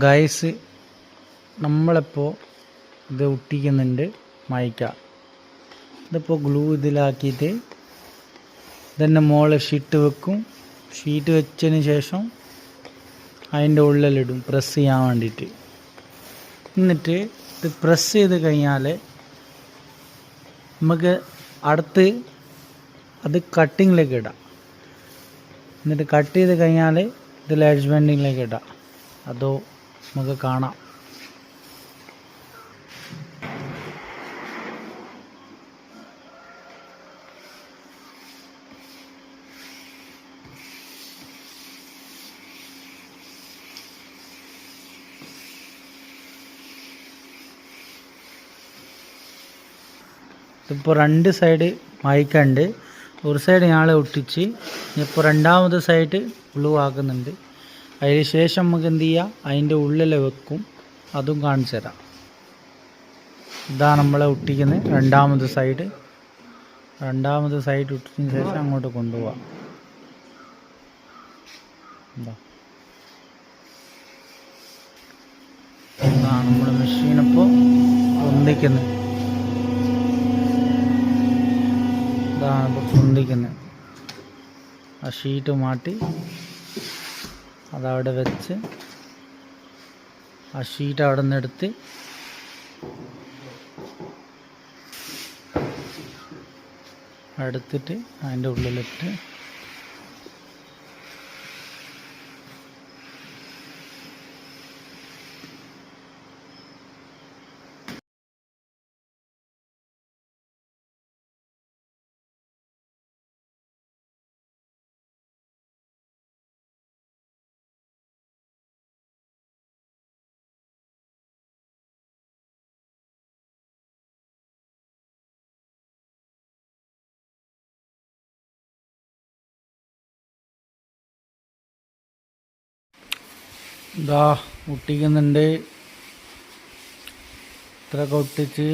Guys, നമ്മളിപ്പോൾ ഇത് ഒട്ടിക്കുന്നുണ്ട് mica. ഇതിപ്പോൾ ഗ്ലൂ ഇതിലാക്കിയിട്ട് ഇതിൻ്റെ മുകളിൽ ഷീറ്റ് വെക്കും. ഷീറ്റ് വെച്ചതിന് ശേഷം അതിൻ്റെ ഉള്ളിലിടും പ്രസ് ചെയ്യാൻ വേണ്ടിയിട്ട്. എന്നിട്ട് ഇത് പ്രസ് ചെയ്ത് കഴിഞ്ഞാൽ നമുക്ക് അടുത്ത് അത് കട്ടിങ്ങിലേക്ക് ഇടാം. എന്നിട്ട് കട്ട് ചെയ്ത് കഴിഞ്ഞാൽ ഇതിൽ എഡ്ജ് ബെൻഡിങ്ങിലേക്ക് ഇടാം. അതോ നമുക്ക് കാണാം. ഇപ്പോൾ രണ്ട് സൈഡ് മയക്കുണ്ട്. ഒരു സൈഡ് ഞങ്ങൾ ഒട്ടിച്ച് ഇപ്പോൾ രണ്ടാമത്തെ സൈഡ് ഗ്ലൂ ആക്കുന്നുണ്ട്. അതിന് ശേഷം നമുക്ക് എന്ത് ചെയ്യാം, അതിൻ്റെ ഉള്ളിൽ വെക്കും. അതും കാണിച്ചു തരാം. ഇതാണ് നമ്മളെ ഒട്ടിക്കുന്നത് രണ്ടാമത്തെ സൈഡ് ഒട്ടിച്ചതിന് ശേഷം അങ്ങോട്ട് കൊണ്ടുപോവാം. ഇതാണ് നമ്മൾ മെഷീനിപ്പോൾ പൊന്തിക്കുന്നത്. ഇതാണ് ഇപ്പോൾ പൊന്തിക്കുന്നത്. ആ ഷീറ്റ് മാറ്റി അതവിടെ വെച്ച് ആ ഷീറ്റ് അവിടെ നിന്ന് എടുത്ത് അതിൻ്റെ ഉള്ളിലിട്ട് ഇതാ ഒട്ടിക്കുന്നുണ്ട്. ഇത്രയൊക്കെ ഒട്ടിച്ച്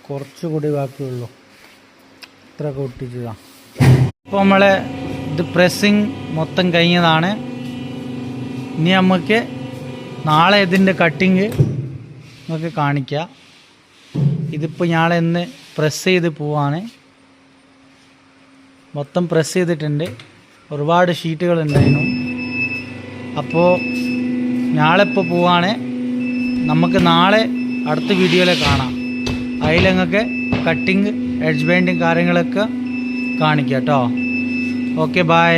കുറച്ചുകൂടി ബാക്കിയുള്ളൂ. ഇത്രയൊക്കെ ഒട്ടിച്ചതാ. ഇപ്പോൾ നമ്മളെ ഇത് പ്രസ്സിങ് മൊത്തം കഴിഞ്ഞതാണ്. ഇനി നമുക്ക് നാളെ ഇതിൻ്റെ കട്ടിങ് നമുക്ക് കാണിക്കാം. ഇതിപ്പോൾ ഞാളെ ഇന്ന് പ്രസ് ചെയ്ത് പോവാണ്. മൊത്തം പ്രസ് ചെയ്തിട്ടുണ്ട്. ഒരുപാട് ഷീറ്റുകൾ ഉണ്ടായിരുന്നു. അപ്പോൾ ഞാളിപ്പോൾ പോവാണ്. നമുക്ക് നാളെ അടുത്ത വീഡിയോയിൽ കാണാം. അതിൽ നിങ്ങൾക്ക് കട്ടിങ്, എഡ്ജ് ബെൻഡിങ് കാര്യങ്ങളൊക്കെ കാണിക്കാം കേട്ടോ. Okay, by.